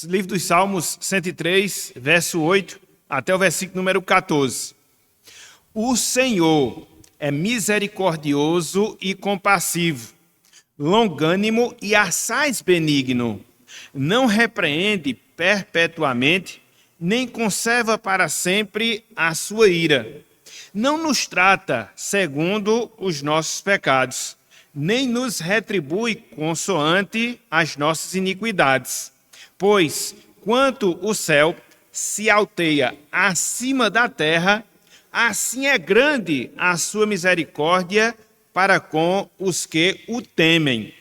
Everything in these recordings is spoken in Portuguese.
livro dos Salmos 103, verso 8, até o versículo número 14. O Senhor é misericordioso e compassivo, longânimo e assaz benigno, não repreende perpetuamente, nem conserva para sempre a sua ira. Não nos trata segundo os nossos pecados, nem nos retribui consoante as nossas iniquidades. Pois, quanto o céu se alteia acima da terra, assim é grande a sua misericórdia para com os que o temem.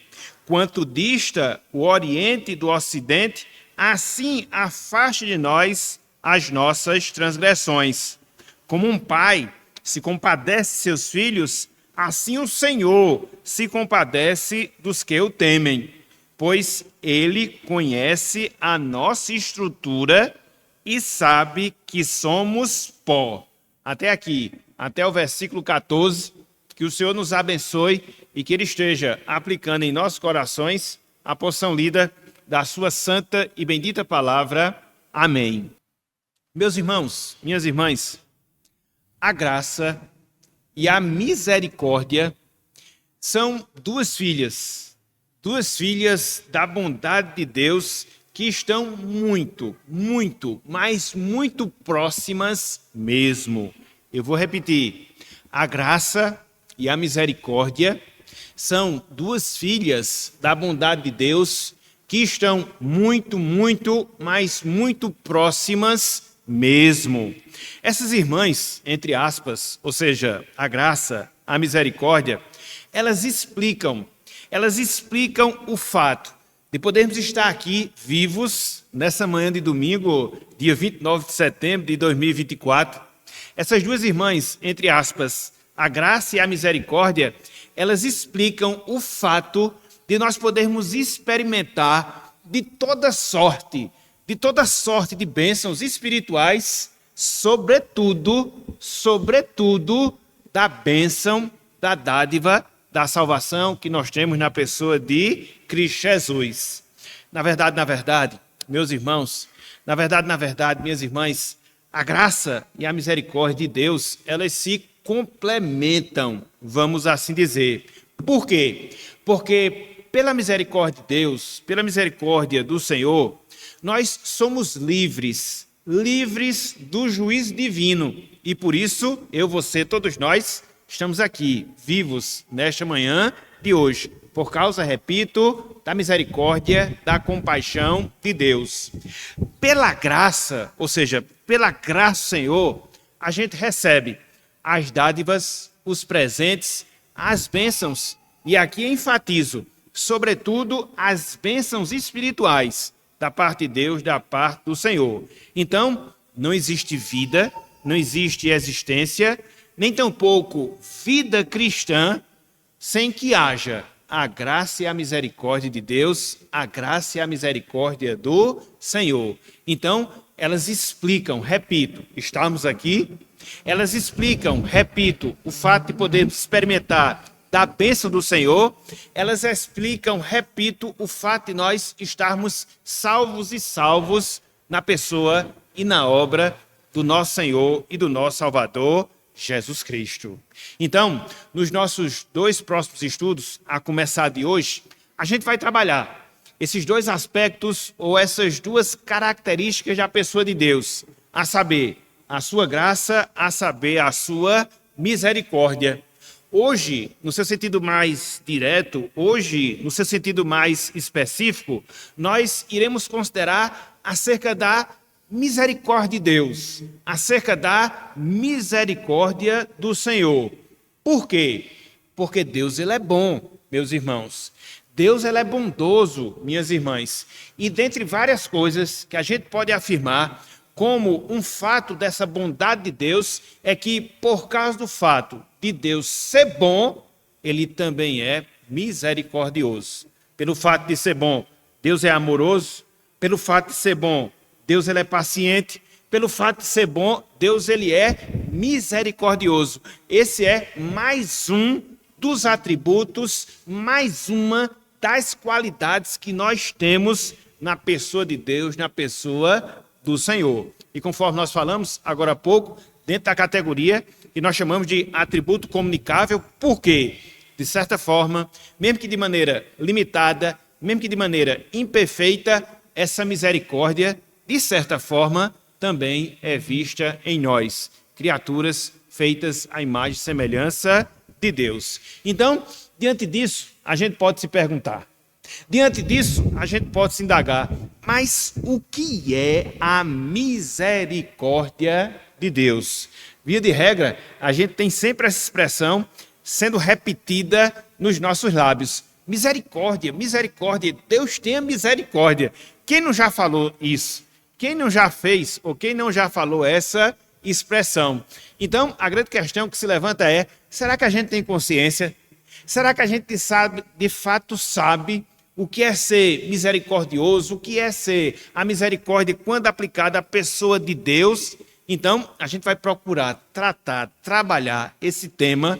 Quanto dista o oriente do ocidente, assim afasta de nós as nossas transgressões. Como um pai se compadece de seus filhos, assim o Senhor se compadece dos que o temem, pois ele conhece a nossa estrutura e sabe que somos pó. Até aqui, até o versículo 14, que o Senhor nos abençoe e que Ele esteja aplicando em nossos corações a porção lida da sua santa e bendita palavra. Amém. Meus irmãos, minhas irmãs, a graça e a misericórdia são duas filhas da bondade de Deus que estão muito, mas muito próximas mesmo. Eu vou repetir. A graça e a misericórdia são duas filhas da bondade de Deus que estão muito, mas muito próximas mesmo. Essas irmãs, entre aspas, ou seja, a graça, a misericórdia, elas explicam o fato de podermos estar aqui vivos nessa manhã de domingo, dia 29 de setembro de 2024. Essas duas irmãs, entre aspas, a graça e a misericórdia, elas explicam o fato de nós podermos experimentar de toda sorte de bênçãos espirituais, sobretudo da bênção, da dádiva, da salvação que nós temos na pessoa de Cristo Jesus. Na verdade, meus irmãos, minhas irmãs, a graça e a misericórdia de Deus, elas se complementam, vamos assim dizer. Por quê? Porque pela misericórdia de Deus, pela misericórdia do Senhor, nós somos livres do juízo divino. E por isso, eu, você, todos nós, estamos aqui, vivos, nesta manhã de hoje, por causa, repito, da misericórdia, da compaixão de Deus. Pela graça, ou seja, pela graça do Senhor, a gente recebe as dádivas, os presentes, as bênçãos, e aqui enfatizo, sobretudo, as bênçãos espirituais da parte de Deus, da parte do Senhor. Então, não existe vida, não existe existência, nem tampouco vida cristã, sem que haja a graça e a misericórdia de Deus, a graça e a misericórdia do Senhor. Então, elas explicam, repito, estamos aqui, elas explicam, repito, o fato de podermos experimentar da bênção do Senhor, elas explicam, repito, o fato de nós estarmos salvos na pessoa e na obra do nosso Senhor e do nosso Salvador, Jesus Cristo. Então, nos nossos dois próximos estudos, a começar de hoje, a gente vai trabalhar esses dois aspectos ou essas duas características da pessoa de Deus, a saber, a sua graça, a saber, a sua misericórdia. Hoje, no seu sentido mais direto, hoje, no seu sentido mais específico, nós iremos considerar acerca da misericórdia de Deus, acerca da misericórdia do Senhor. Por quê? Porque Deus, ele é bom, meus irmãos. Deus, ele é bondoso, minhas irmãs. E dentre várias coisas que a gente pode afirmar, como um fato dessa bondade de Deus, é que por causa do fato de Deus ser bom, ele também é misericordioso. Pelo fato de ser bom, Deus é amoroso. Pelo fato de ser bom, Deus ele é paciente. Pelo fato de ser bom, Deus ele é misericordioso. Esse é mais um dos atributos, mais uma das qualidades que nós temos na pessoa de Deus, na pessoa do Senhor. E conforme nós falamos agora há pouco, dentro da categoria que nós chamamos de atributo comunicável, porque, de certa forma, mesmo que de maneira limitada, mesmo que de maneira imperfeita, essa misericórdia, de certa forma, também é vista em nós, criaturas feitas à imagem e semelhança de Deus. Então, diante disso, a gente pode se perguntar, diante disso, a gente pode se indagar, mas o que é a misericórdia de Deus? Via de regra, a gente tem sempre essa expressão sendo repetida nos nossos lábios. Misericórdia, misericórdia, Deus tenha misericórdia. Quem não já falou isso? Quem não já fez ou quem não já falou essa expressão? Então, a grande questão que se levanta é, será que a gente tem consciência? Será que a gente sabe, de fato sabe o que é ser misericordioso, o que é ser a misericórdia quando aplicada à pessoa de Deus? Então, a gente vai procurar tratar, trabalhar esse tema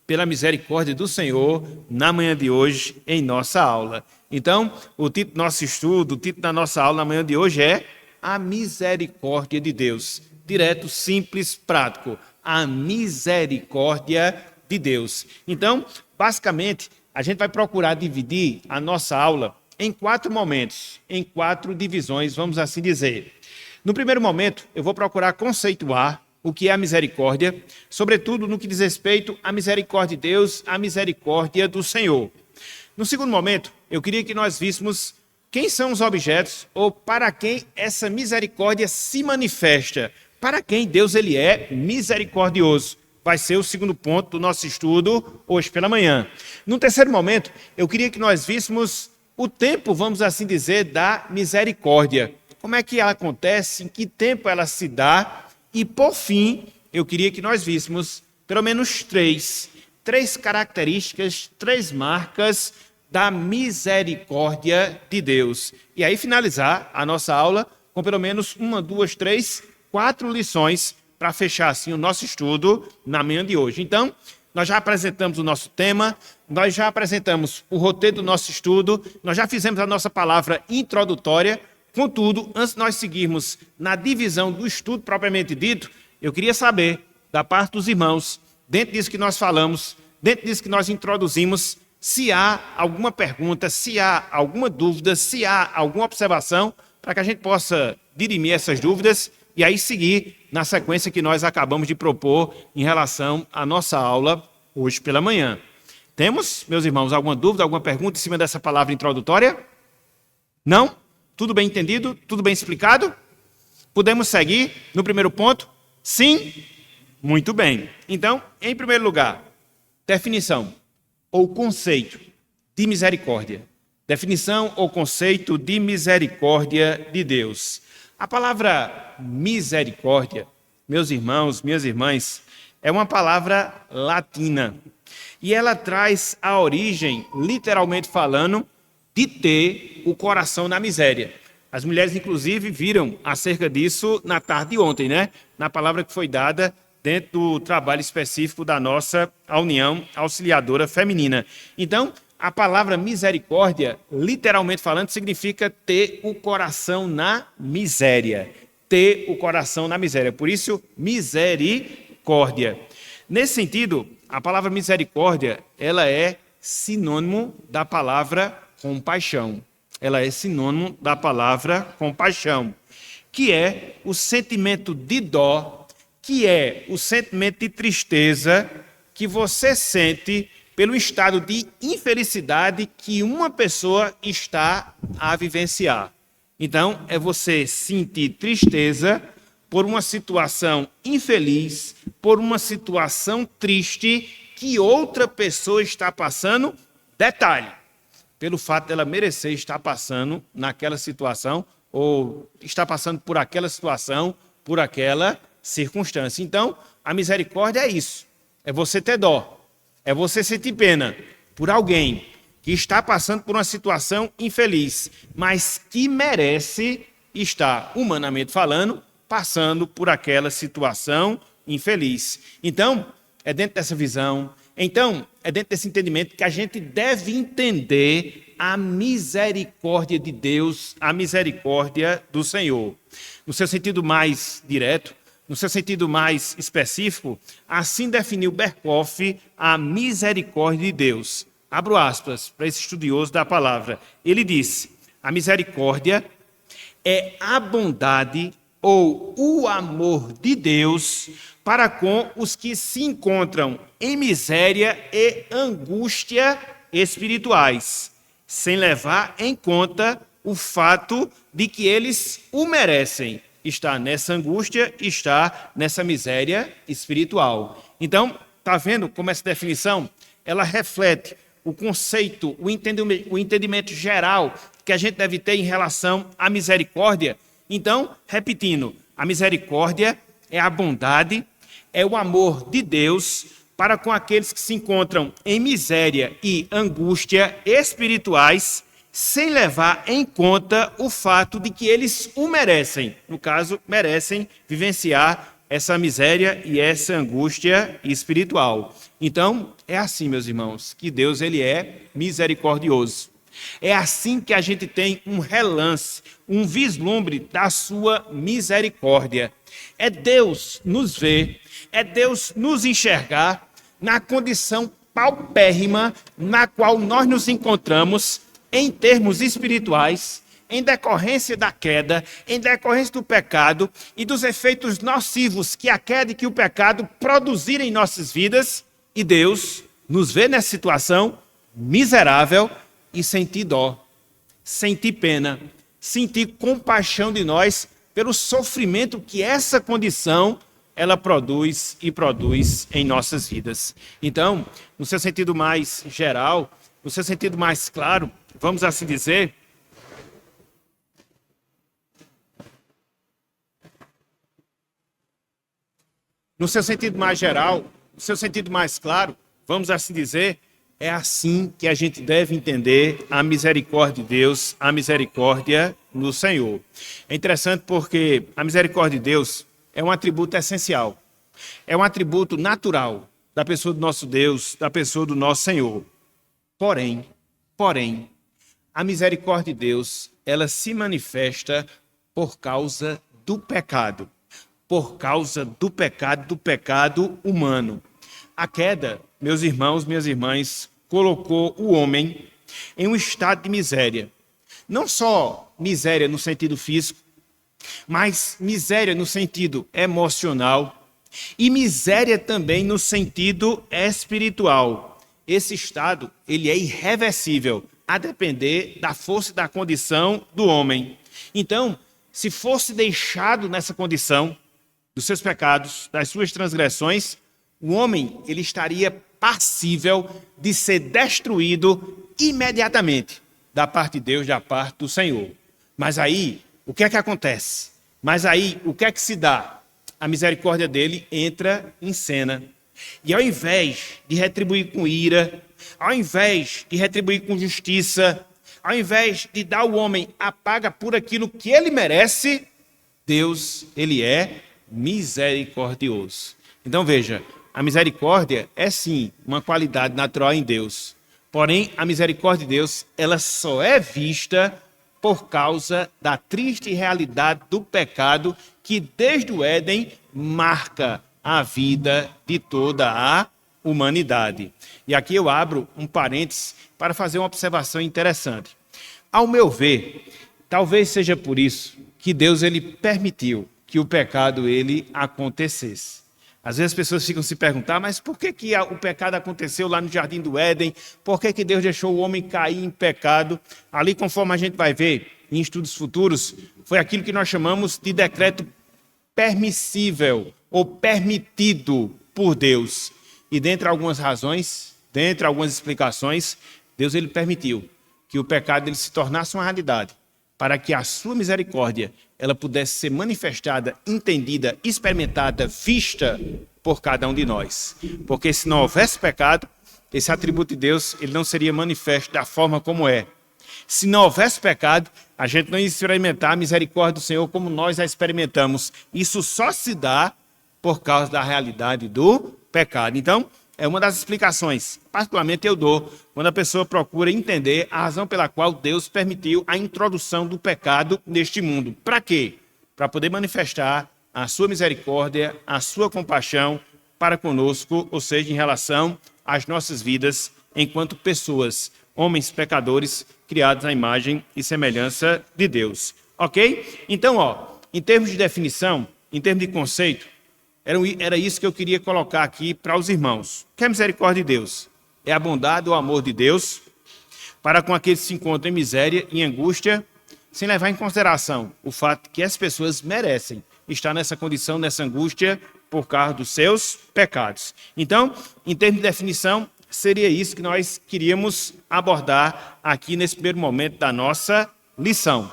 pela misericórdia do Senhor na manhã de hoje em nossa aula. Então, o título do nosso estudo, o título da nossa aula na manhã de hoje é A Misericórdia de Deus. Direto, simples, prático. A misericórdia de Deus. Então, basicamente, a gente vai procurar dividir a nossa aula em 4 momentos, em 4 divisões, vamos assim dizer. No primeiro momento, eu vou procurar conceituar o que é a misericórdia, sobretudo no que diz respeito à misericórdia de Deus, à misericórdia do Senhor. No segundo momento, eu queria que nós víssemos quem são os objetos ou para quem essa misericórdia se manifesta, para quem Deus ele é misericordioso. Vai ser o segundo ponto do nosso estudo hoje pela manhã. No terceiro momento, eu queria que nós víssemos o tempo, vamos assim dizer, da misericórdia. Como é que ela acontece, em que tempo ela se dá. E, por fim, eu queria que nós víssemos pelo menos três características, 3 marcas da misericórdia de Deus. E aí finalizar a nossa aula com pelo menos 1, 2, 3, 4 lições para fechar assim o nosso estudo na manhã de hoje. Então, nós já apresentamos o nosso tema, nós já apresentamos o roteiro do nosso estudo, nós já fizemos a nossa palavra introdutória. Contudo, antes de nós seguirmos na divisão do estudo propriamente dito, eu queria saber, da parte dos irmãos, dentro disso que nós falamos, dentro disso que nós introduzimos, se há alguma pergunta, se há alguma dúvida, se há alguma observação, para que a gente possa dirimir essas dúvidas e aí seguir na sequência que nós acabamos de propor em relação à nossa aula hoje pela manhã. Temos, meus irmãos, alguma dúvida, alguma pergunta em cima dessa palavra introdutória? Não? Tudo bem entendido? Tudo bem explicado? Podemos seguir no primeiro ponto? Sim? Muito bem. Então, em primeiro lugar, definição ou conceito de misericórdia. Definição ou conceito de misericórdia de Deus. A palavra misericórdia, meus irmãos, minhas irmãs, é uma palavra latina. E ela traz a origem, literalmente falando, de ter o coração na miséria. As mulheres, inclusive, viram acerca disso na tarde de ontem, né? Na palavra que foi dada dentro do trabalho específico da nossa União Auxiliadora Feminina. Então, a palavra misericórdia, literalmente falando, significa ter o coração na miséria. Ter o coração na miséria. Por isso, misericórdia. Nesse sentido, a palavra misericórdia, ela é sinônimo da palavra compaixão. Ela é sinônimo da palavra compaixão, que é o sentimento de dó, que é o sentimento de tristeza que você sente pelo estado de infelicidade que uma pessoa está a vivenciar. Então, é você sentir tristeza por uma situação infeliz, por uma situação triste que outra pessoa está passando. Detalhe, pelo fato dela merecer estar passando naquela situação ou está passando por aquela situação, por aquela circunstância. Então, a misericórdia é isso, é você ter dó, é você sentir pena por alguém que está passando por uma situação infeliz, mas que merece estar, humanamente falando, passando por aquela situação infeliz. Então, é dentro dessa visão, Então, é dentro desse entendimento que a gente deve entender a misericórdia de Deus, a misericórdia do Senhor. No seu sentido mais direto, no seu sentido mais específico, assim definiu Berkhoff a misericórdia de Deus. Abro aspas para esse estudioso da palavra. Ele disse: a misericórdia é a bondade ou o amor de Deus para com os que se encontram em miséria e angústia espirituais, sem levar em conta o fato de que eles o merecem. Está nessa angústia, está nessa miséria espiritual. Então, está vendo como essa definição, ela reflete o conceito, o entendimento geral que a gente deve ter em relação à misericórdia. Então, repetindo, a misericórdia é a bondade, é o amor de Deus para com aqueles que se encontram em miséria e angústia espirituais, sem levar em conta o fato de que eles o merecem. No caso, merecem vivenciar essa miséria e essa angústia espiritual. Então, é assim, meus irmãos, que Deus ele é misericordioso. É assim que a gente tem um relance, um vislumbre da sua misericórdia. É Deus nos ver, é Deus nos enxergar na condição paupérrima na qual nós nos encontramos em termos espirituais, em decorrência da queda, em decorrência do pecado e dos efeitos nocivos que a queda e que o pecado produzirem em nossas vidas, e Deus nos vê nessa situação miserável e sentir dó, sentir pena, sentir compaixão de nós pelo sofrimento que essa condição ela produz e produz em nossas vidas. Então, no seu sentido mais geral, no seu sentido mais claro, vamos assim dizer, no seu sentido mais geral, no seu sentido mais claro, vamos assim dizer, é assim que a gente deve entender a misericórdia de Deus, a misericórdia no Senhor. É interessante porque a misericórdia de Deus é um atributo essencial, é um atributo natural da pessoa do nosso Deus, da pessoa do nosso Senhor. Porém, a misericórdia de Deus, ela se manifesta por causa do pecado. Por causa do pecado humano. A queda, meus irmãos, minhas irmãs, colocou o homem em um estado de miséria. Não só miséria no sentido físico, mas miséria no sentido emocional e miséria também no sentido espiritual. Esse estado, ele é irreversível, a depender da força e da condição do homem. Então, se fosse deixado nessa condição dos seus pecados, das suas transgressões, o homem ele estaria passível de ser destruído imediatamente da parte de Deus, da parte do Senhor. Mas aí, o que é que acontece? Mas aí, o que é que se dá? A misericórdia dele entra em cena. E ao invés de retribuir com ira, ao invés de retribuir com justiça, ao invés de dar ao homem a paga por aquilo que ele merece, Deus, ele é misericordioso. Então veja, a misericórdia é sim uma qualidade natural em Deus. Porém, a misericórdia de Deus, ela só é vista por causa da triste realidade do pecado que desde o Éden marca a vida de toda a humanidade. E aqui eu abro um parênteses para fazer uma observação interessante. Ao meu ver, talvez seja por isso que Deus ele permitiu que o pecado ele acontecesse. Às vezes as pessoas ficam se perguntar, mas por que o pecado aconteceu lá no Jardim do Éden? Por que Deus deixou o homem cair em pecado? Ali, conforme a gente vai ver em estudos futuros, foi aquilo que nós chamamos de decreto permissível ou permitido por Deus. E dentre algumas razões, dentre algumas explicações, Deus ele permitiu que o pecado ele se tornasse uma realidade, para que a sua misericórdia ela pudesse ser manifestada, entendida, experimentada, vista por cada um de nós. Porque se não houvesse pecado, esse atributo de Deus ele não seria manifesto da forma como é. Se não houvesse pecado, a gente não ia experimentar a misericórdia do Senhor como nós a experimentamos. Isso só se dá por causa da realidade do pecado. Então, É uma das explicações, particularmente eu dou, quando a pessoa procura entender a razão pela qual Deus permitiu a introdução do pecado neste mundo. Para quê? Para poder manifestar a sua misericórdia, a sua compaixão para conosco, ou seja, em relação às nossas vidas enquanto pessoas, homens pecadores, criados à imagem e semelhança de Deus. Ok? Então, em termos de definição, em termos de conceito, era isso que eu queria colocar aqui para os irmãos. O que é misericórdia de Deus? É a bondade ou amor de Deus para com aqueles que se encontram em miséria e angústia, sem levar em consideração o fato que as pessoas merecem estar nessa condição, nessa angústia, por causa dos seus pecados. Então, em termos de definição, seria isso que nós queríamos abordar aqui nesse primeiro momento da nossa lição.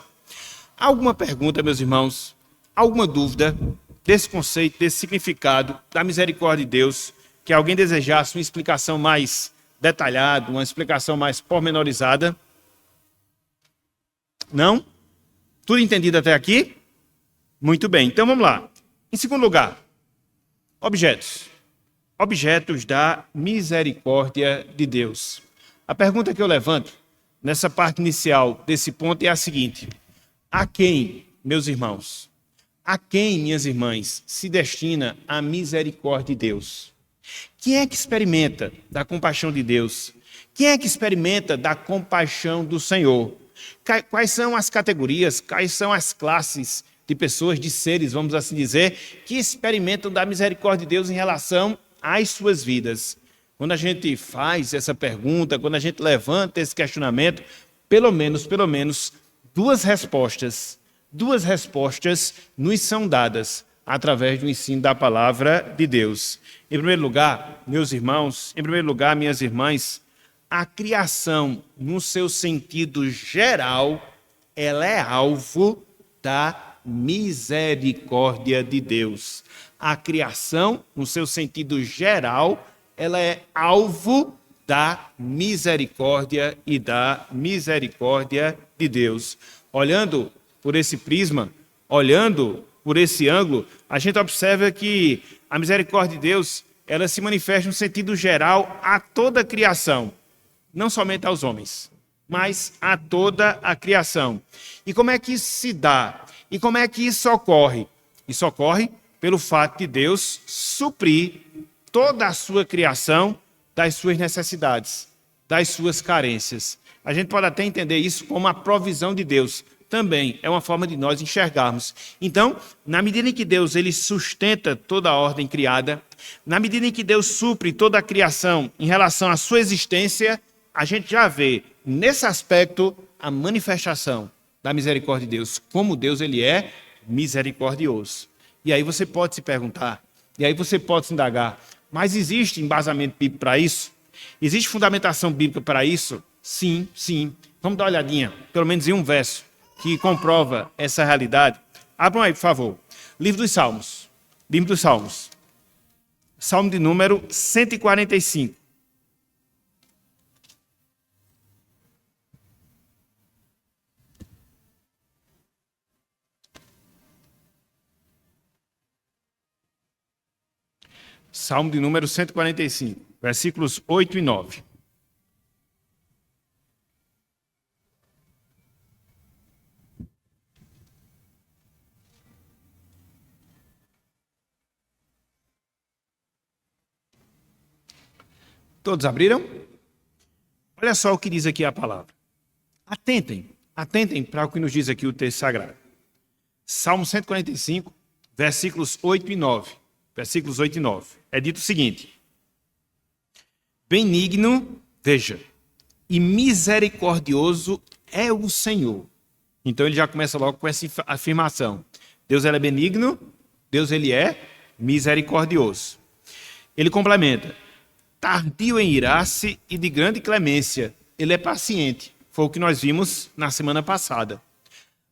Alguma pergunta, meus irmãos? Alguma dúvida desse conceito, desse significado da misericórdia de Deus, que alguém desejasse uma explicação mais detalhada, uma explicação mais pormenorizada? Não? Tudo entendido até aqui? Muito bem, então vamos lá. Em segundo lugar, objetos. Objetos da misericórdia de Deus. A pergunta que eu levanto nessa parte inicial desse ponto é a seguinte: a quem, meus irmãos, a quem, minhas irmãs, se destina a misericórdia de Deus? Quem é que experimenta da compaixão de Deus? Quem é que experimenta da compaixão do Senhor? Quais são as categorias, quais são as classes de pessoas, de seres, vamos assim dizer, que experimentam da misericórdia de Deus em relação às suas vidas? Quando a gente faz essa pergunta, quando a gente levanta esse questionamento, pelo menos, duas respostas nos são dadas através do ensino da palavra de Deus. Em primeiro lugar, meus irmãos, minhas irmãs, a criação, no seu sentido geral, ela é alvo da misericórdia de Deus. A criação, no seu sentido geral, ela é alvo da misericórdia e da misericórdia de Deus. Olhando por esse prisma, olhando por esse ângulo, a gente observa que a misericórdia de Deus, ela se manifesta no sentido geral a toda a criação, não somente aos homens, mas a toda a criação. E como é que isso se dá? E como é que isso ocorre? Isso ocorre pelo fato de Deus suprir toda a sua criação das suas necessidades, das suas carências. A gente pode até entender isso como a provisão de Deus. Também é uma forma de nós enxergarmos. Então, na medida em que Deus ele sustenta toda a ordem criada, na medida em que Deus supre toda a criação em relação à sua existência, a gente já vê nesse aspecto a manifestação da misericórdia de Deus, como Deus ele é misericordioso. E aí você pode se perguntar, e aí você pode se indagar, mas existe embasamento bíblico para isso? Existe fundamentação bíblica para isso? Sim, sim. Vamos dar uma olhadinha, pelo menos em um verso, que comprova essa realidade. Abram aí, por favor. Livro dos Salmos. Livro dos Salmos. Salmo de número 145. Salmo de número 145, versículos 8 e 9. Todos abriram? Olha só o que diz aqui a palavra. Atentem para o que nos diz aqui o texto sagrado. Salmo 145, versículos 8 e 9. Versículos 8 e 9. É dito o seguinte: benigno, veja, e misericordioso é o Senhor. Então ele já começa logo com essa afirmação. Deus ele é benigno, Deus ele é misericordioso. Ele complementa: tardio em irar-se e de grande clemência. Ele é paciente. Foi o que nós vimos na semana passada.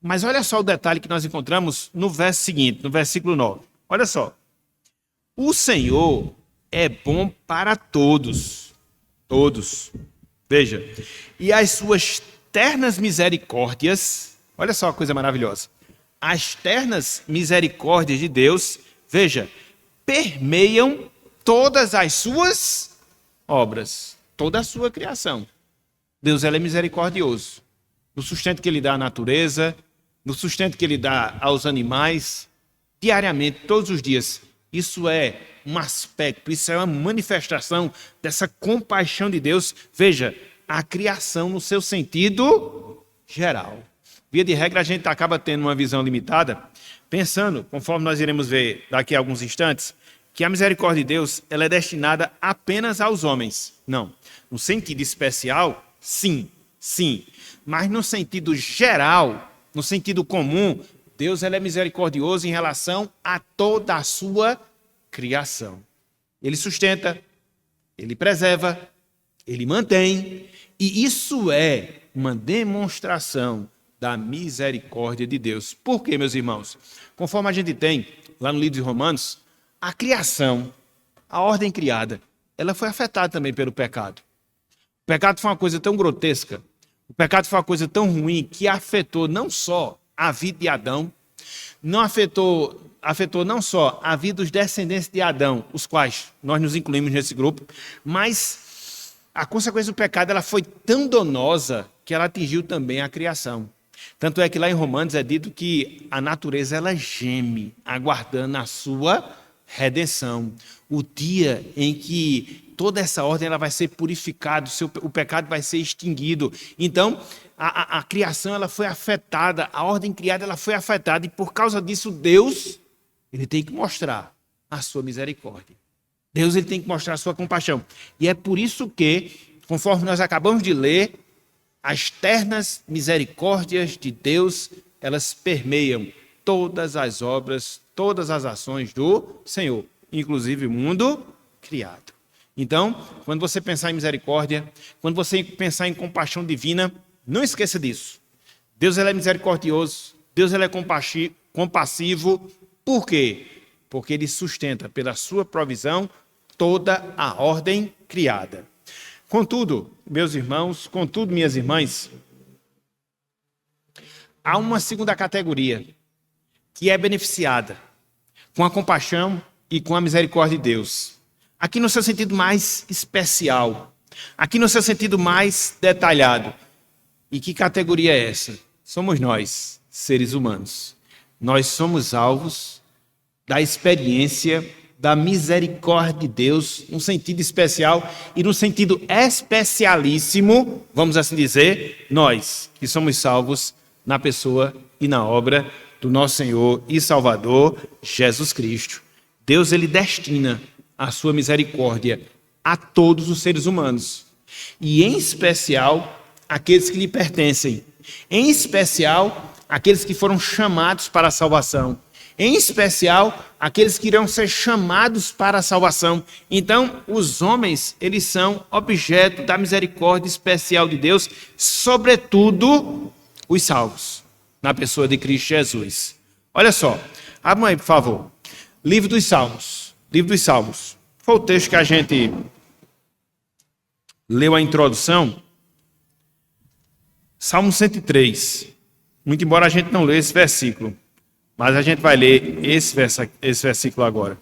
Mas olha só o detalhe que nós encontramos no verso seguinte, no versículo 9. Olha só. O Senhor é bom para todos. Todos. Veja. E as suas ternas misericórdias, olha só a coisa maravilhosa. As ternas misericórdias de Deus, veja, permeiam todas as suas obras, toda a sua criação. Deus ele é misericordioso no sustento que ele dá à natureza, no sustento que ele dá aos animais, diariamente, todos os dias. Isso é um aspecto, isso é uma manifestação dessa compaixão de Deus. Veja, a criação no seu sentido geral. Via de regra, a gente acaba tendo uma visão limitada, pensando, conforme nós iremos ver daqui a alguns instantes, que a misericórdia de Deus ela é destinada apenas aos homens. Não. No sentido especial, sim. Mas no sentido geral, no sentido comum, Deus ele é misericordioso em relação a toda a sua criação. Ele sustenta, ele preserva, ele mantém. E isso é uma demonstração da misericórdia de Deus. Por quê, meus irmãos? Conforme a gente tem lá no livro de Romanos, a criação, a ordem criada, ela foi afetada também pelo pecado. O pecado foi uma coisa tão grotesca, o pecado foi uma coisa tão ruim que afetou não só a vida de Adão, não afetou não só a vida dos descendentes de Adão, os quais nós nos incluímos nesse grupo, mas a consequência do pecado ela foi tão danosa que ela atingiu também a criação. Tanto é que lá em Romanos é dito que a natureza ela geme, aguardando a sua redenção. O dia em que toda essa ordem ela vai ser purificada, o pecado vai ser extinguido. Então, a criação ela foi afetada, a ordem criada ela foi afetada, e por causa disso, Deus ele tem que mostrar a sua misericórdia. Deus ele tem que mostrar a sua compaixão. E é por isso que, conforme nós acabamos de ler, as ternas misericórdias de Deus, elas permeiam todas as obras, todas as ações do Senhor, inclusive o mundo criado. Então, quando você pensar em misericórdia, quando você pensar em compaixão divina, não esqueça disso. Deus ele é misericordioso, Deus ele é compassivo. Por quê? Porque ele sustenta pela sua provisão toda a ordem criada. Contudo, meus irmãos, contudo, minhas irmãs, há uma segunda categoria que é beneficiada com a compaixão e com a misericórdia de Deus. Aqui no seu sentido mais especial, aqui no seu sentido mais detalhado. E que categoria é essa? Somos nós, seres humanos. Nós somos alvos da experiência da misericórdia de Deus, num sentido especial e num sentido especialíssimo, vamos assim dizer, nós que somos salvos na pessoa e na obra do nosso Senhor e Salvador Jesus Cristo. Deus ele destina a sua misericórdia a todos os seres humanos, e em especial aqueles que lhe pertencem, em especial aqueles que foram chamados para a salvação, em especial aqueles que irão ser chamados para a salvação. Então, os homens, eles são objeto da misericórdia especial de Deus, sobretudo os salvos, na pessoa de Cristo Jesus. Olha só, abra aí, por favor. Livro dos Salmos. Livro dos Salmos. Foi o texto que a gente leu a introdução. Salmo 103. Muito embora a gente não leia esse versículo, mas a gente vai ler esse versículo agora.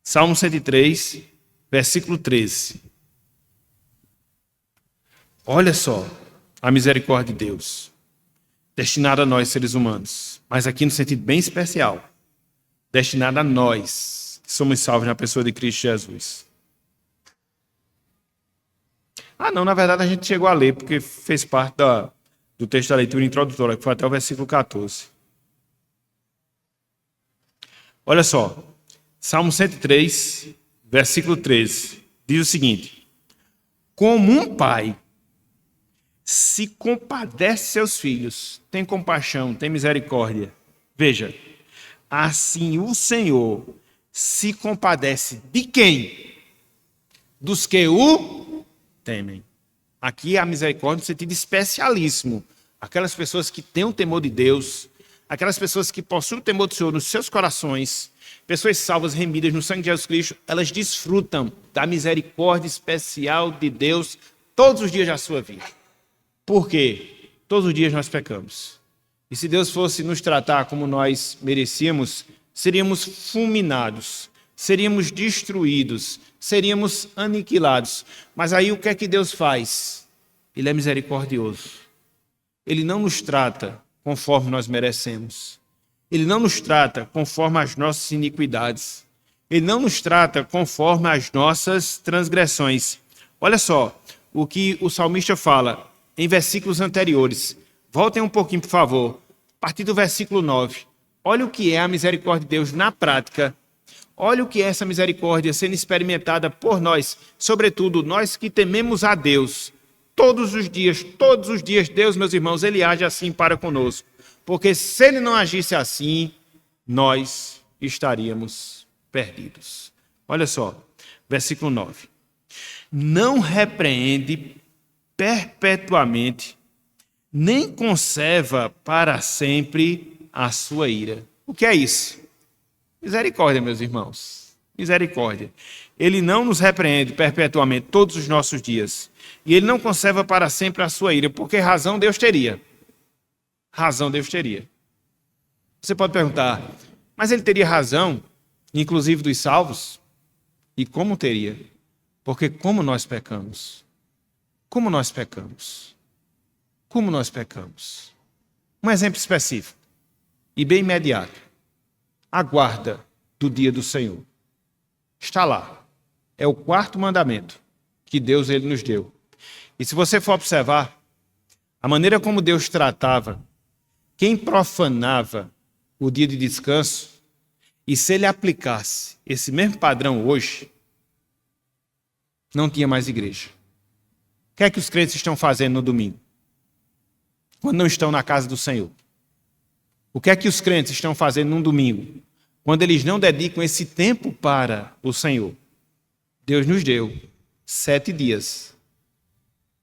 Salmo 103, versículo 13. Olha só a misericórdia de Deus, destinada a nós, seres humanos, mas aqui no sentido bem especial, destinada a nós, que somos salvos na pessoa de Cristo Jesus. Não, na verdade a gente chegou a ler, porque fez parte do texto da leitura introdutória, que foi até o versículo 14. Olha só, Salmo 103, versículo 13, diz o seguinte: como um pai se compadece de seus filhos, tem compaixão, tem misericórdia. Veja, assim o Senhor se compadece de quem? Dos que o temem. Aqui a misericórdia no sentido especialíssimo. Aquelas pessoas que têm o temor de Deus, aquelas pessoas que possuem o temor do Senhor nos seus corações, pessoas salvas, remidas no sangue de Jesus Cristo, elas desfrutam da misericórdia especial de Deus todos os dias da sua vida. Por quê? Todos os dias nós pecamos. E se Deus fosse nos tratar como nós merecíamos, seríamos fulminados. seríamos destruídos, seríamos aniquilados. Mas aí o que é que Deus faz? Ele é misericordioso. Ele não nos trata conforme nós merecemos. Ele não nos trata conforme as nossas iniquidades. Ele não nos trata conforme as nossas transgressões. Olha só o que o salmista fala em versículos anteriores. Voltem um pouquinho, por favor. A partir do versículo 9. Olha o que é a misericórdia de Deus na prática. Olha o que é essa misericórdia sendo experimentada por nós, sobretudo nós que tememos a Deus. Todos os dias, Deus, meus irmãos, Ele age assim para conosco. Porque se Ele não agisse assim, nós estaríamos perdidos. Olha só, versículo 9. Não repreende perpetuamente, nem conserva para sempre a sua ira. O que é isso? Misericórdia, meus irmãos. Misericórdia. Ele não nos repreende perpetuamente todos os nossos dias. E ele não conserva para sempre a sua ira. Porque razão Deus teria. Razão Deus teria. Você pode perguntar, mas ele teria razão, inclusive dos salvos? E como teria? Porque como nós pecamos? Como nós pecamos? Como nós pecamos? Um exemplo específico e bem imediato. A guarda do dia do Senhor. Está lá. É o 4º mandamento que Deus ele nos deu. E se você for observar, a maneira como Deus tratava quem profanava o dia de descanso, e se ele aplicasse esse mesmo padrão hoje, não tinha mais igreja. O que é que os crentes estão fazendo no domingo? Quando não estão na casa do Senhor? O que é que os crentes estão fazendo num domingo? Quando eles não dedicam esse tempo para o Senhor? Deus nos deu 7 dias,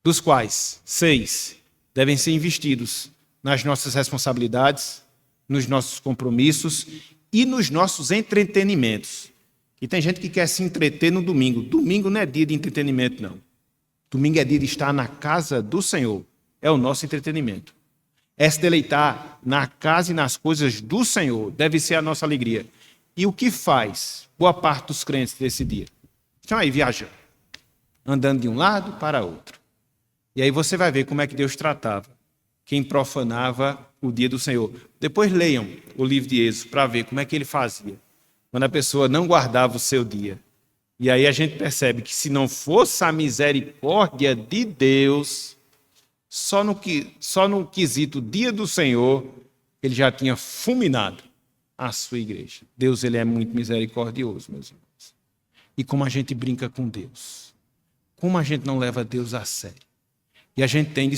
dos quais 6 devem ser investidos nas nossas responsabilidades, nos nossos compromissos e nos nossos entretenimentos. E tem gente que quer se entreter no domingo. Domingo não é dia de entretenimento, não. Domingo é dia de estar na casa do Senhor. É o nosso entretenimento. É se deleitar na casa e nas coisas do Senhor. Deve ser a nossa alegria. E o que faz boa parte dos crentes desse dia? Estão aí viajando, andando de um lado para outro. E aí você vai ver como é que Deus tratava quem profanava o dia do Senhor. Depois leiam o livro de Êxodo para ver como é que ele fazia quando a pessoa não guardava o seu dia. E aí a gente percebe que se não fosse a misericórdia de Deus, só no quesito dia do Senhor, ele já tinha fulminado a sua igreja. Deus ele é muito misericordioso, meus irmãos. E como a gente brinca com Deus. Como a gente não leva Deus a sério. E a gente tem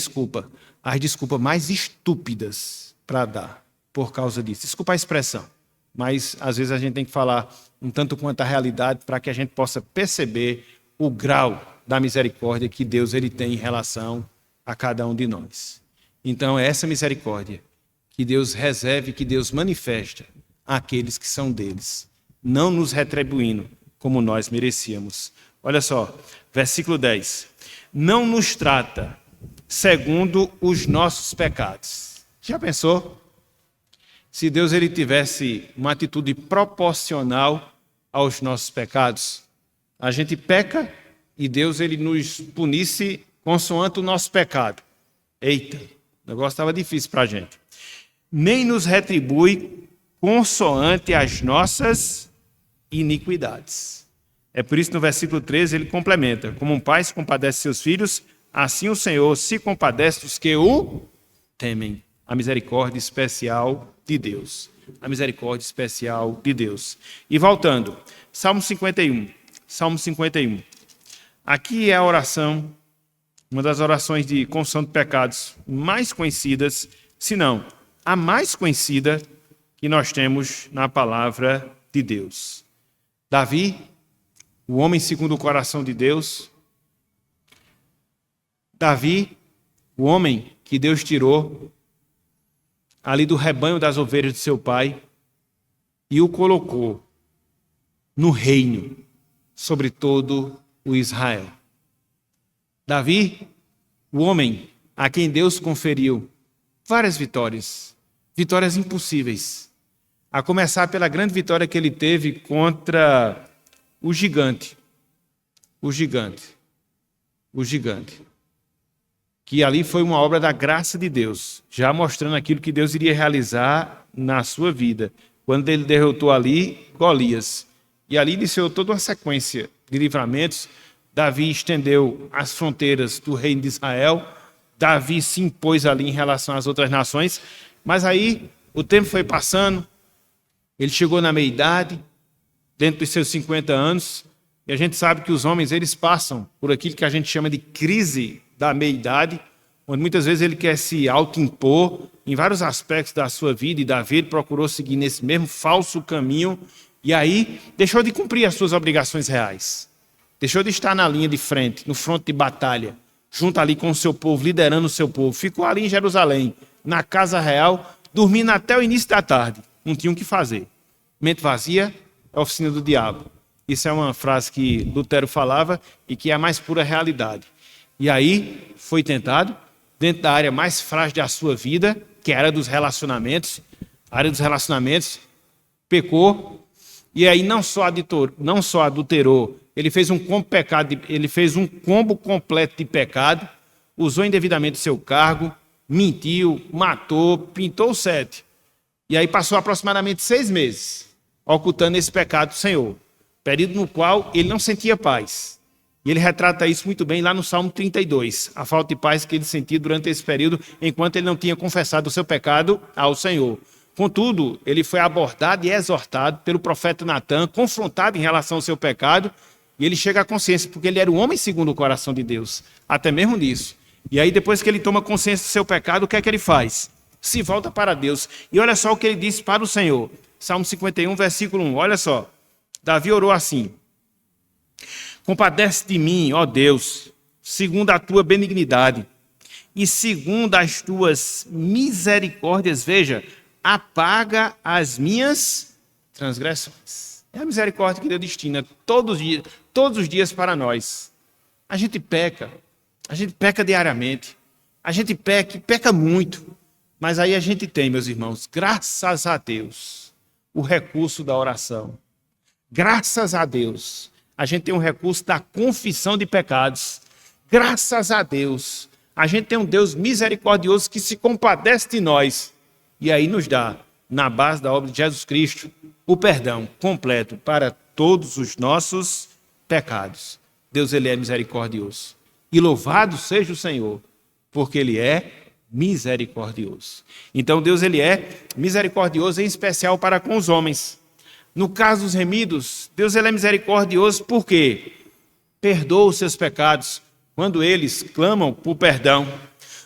as desculpas mais estúpidas para dar por causa disso. Desculpa a expressão, mas às vezes a gente tem que falar um tanto quanto a realidade para que a gente possa perceber o grau da misericórdia que Deus ele tem em relação a cada um de nós. Então é essa misericórdia que Deus reserva e que Deus manifesta àqueles que são deles, não nos retribuindo como nós merecíamos. Olha só, versículo 10. Não nos trata segundo os nossos pecados. Já pensou? Se Deus ele tivesse uma atitude proporcional aos nossos pecados, a gente peca e Deus ele nos punisse consoante o nosso pecado. Eita, o negócio estava difícil para a gente. Nem nos retribui consoante as nossas iniquidades. É por isso que no versículo 13 ele complementa: como um pai se compadece de seus filhos, assim o Senhor se compadece dos que o temem. A misericórdia especial de Deus. A misericórdia especial de Deus. E voltando, Salmo 51. Salmo 51. Aqui é a oração, uma das orações de confissão de pecados mais conhecidas, se não a mais conhecida que nós temos na palavra de Deus. Davi, o homem segundo o coração de Deus. Davi, o homem que Deus tirou ali do rebanho das ovelhas de seu pai e o colocou no reino sobre todo o Israel. Davi, o homem a quem Deus conferiu várias vitórias, vitórias impossíveis. A começar pela grande vitória que ele teve contra o gigante. O gigante. Que ali foi uma obra da graça de Deus, já mostrando aquilo que Deus iria realizar na sua vida. Quando ele derrotou ali Golias. E ali iniciou toda uma sequência de livramentos. Davi estendeu as fronteiras do reino de Israel. Davi se impôs ali em relação às outras nações. Mas aí o tempo foi passando. Ele chegou na meia-idade, dentro dos seus 50 anos. E a gente sabe que os homens, eles passam por aquilo que a gente chama de crise da meia-idade, onde muitas vezes ele quer se autoimpor em vários aspectos da sua vida, e Davi procurou seguir nesse mesmo falso caminho, e aí deixou de cumprir as suas obrigações reais. Deixou de estar na linha de frente, no fronte de batalha, junto ali com o seu povo, liderando o seu povo. Ficou ali em Jerusalém, na casa real, dormindo até o início da tarde. Não tinha o que fazer. Mente vazia é a oficina do diabo. Isso é uma frase que Lutero falava e que é a mais pura realidade. E aí foi tentado, dentro da área mais frágil da sua vida, que é a área dos relacionamentos. A área dos relacionamentos, pecou, e aí não só adulterou, ele fez um combo completo de pecado, usou indevidamente seu cargo, mentiu, matou, pintou o 7. E aí passou aproximadamente 6 meses ocultando esse pecado do Senhor, período no qual ele não sentia paz. E ele retrata isso muito bem lá no Salmo 32, a falta de paz que ele sentia durante esse período, enquanto ele não tinha confessado o seu pecado ao Senhor. Contudo, ele foi abordado e exortado pelo profeta Natã, confrontado em relação ao seu pecado, e ele chega à consciência, porque ele era um homem segundo o coração de Deus, até mesmo nisso. E aí, depois que ele toma consciência do seu pecado, o que é que ele faz? Se volta para Deus. E olha só o que ele disse para o Senhor. Salmo 51, versículo 1. Olha só. Davi orou assim: compadece de mim, ó Deus, segundo a tua benignidade e segundo as tuas misericórdias. Veja, apaga as minhas transgressões. É a misericórdia que Deus destina todos os dias para nós. A gente peca diariamente, a gente peca muito, mas aí a gente tem, meus irmãos, graças a Deus, o recurso da oração. Graças a Deus, a gente tem um recurso da confissão de pecados. Graças a Deus, a gente tem um Deus misericordioso que se compadece de nós e aí nos dá, na base da obra de Jesus Cristo, o perdão completo para todos os nossos pecados. Deus, ele é misericordioso. E louvado seja o Senhor, porque ele é misericordioso. Então Deus, ele é misericordioso em especial para com os homens. No caso dos remidos, Deus, ele é misericordioso porque perdoa os seus pecados quando eles clamam por perdão.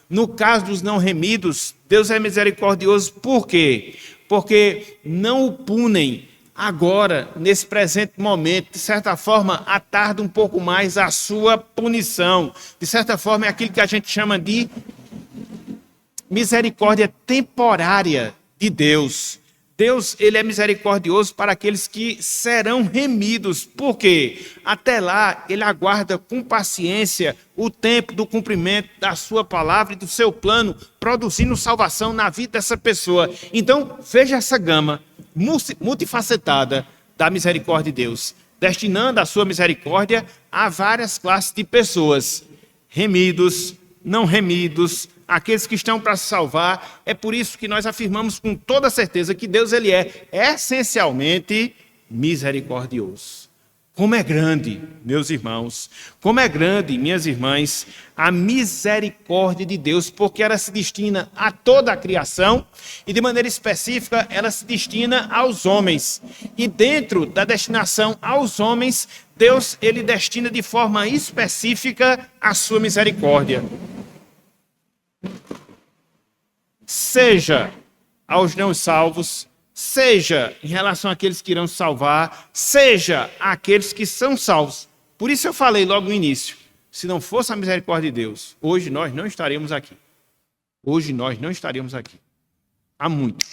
No caso dos não remidos, Deus é misericordioso por quê? Porque não o punem agora, nesse presente momento. De certa forma, atarda um pouco mais a sua punição. De certa forma, é aquilo que a gente chama de misericórdia temporária de Deus. Deus, ele é misericordioso para aqueles que serão remidos. Por quê? Até lá, ele aguarda com paciência o tempo do cumprimento da sua palavra e do seu plano, produzindo salvação na vida dessa pessoa. Então, veja essa gama multifacetada da misericórdia de Deus, destinando a sua misericórdia a várias classes de pessoas, remidos, não remidos, aqueles que estão para se salvar. É por isso que nós afirmamos com toda certeza que Deus, ele é essencialmente misericordioso. Como é grande, meus irmãos, como é grande, minhas irmãs, a misericórdia de Deus, porque ela se destina a toda a criação e, de maneira específica, ela se destina aos homens. E dentro da destinação aos homens, Deus, ele destina de forma específica a sua misericórdia. Seja aos não salvos, seja em relação àqueles que irão se salvar, seja àqueles que são salvos. Por isso eu falei logo no início, se não fosse a misericórdia de Deus, hoje nós não estaríamos aqui. Hoje nós não estaríamos aqui. Há muito.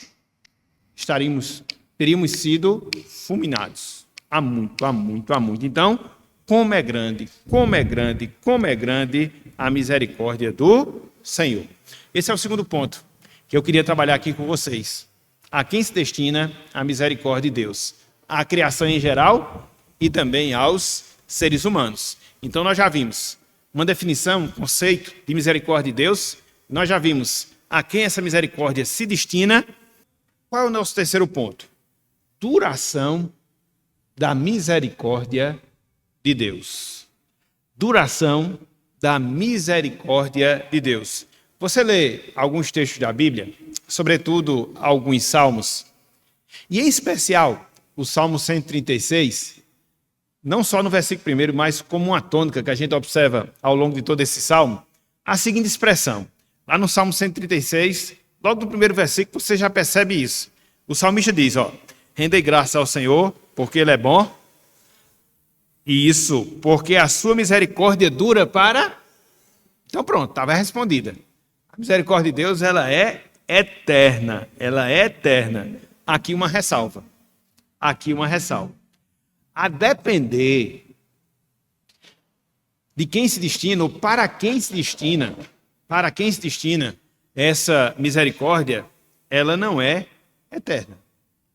Teríamos sido fulminados. Há muito. Então, como é grande a misericórdia do Senhor. Esse é o segundo ponto que eu queria trabalhar aqui com vocês. a quem se destina a misericórdia de Deus? À criação em geral e também aos seres humanos. Então nós já vimos uma definição, um conceito de misericórdia de Deus. Nós já vimos a quem essa misericórdia se destina. Qual é o nosso terceiro ponto? Duração da misericórdia de Deus. Duração da misericórdia de Deus. Você lê alguns textos da Bíblia, sobretudo alguns salmos, e em especial o Salmo 136, não só no versículo 1, mas como uma tônica que a gente observa ao longo de todo esse salmo, a seguinte expressão. Lá no Salmo 136, logo no primeiro versículo, você já percebe isso. O salmista diz, rendei graça ao Senhor, porque Ele é bom, e isso, porque a sua misericórdia dura para... Então pronto, estava respondida. A misericórdia de Deus, ela é eterna, ela é eterna. Aqui uma ressalva. Aqui uma ressalva. A depender de quem se destina, ou para quem se destina essa misericórdia, ela não é eterna.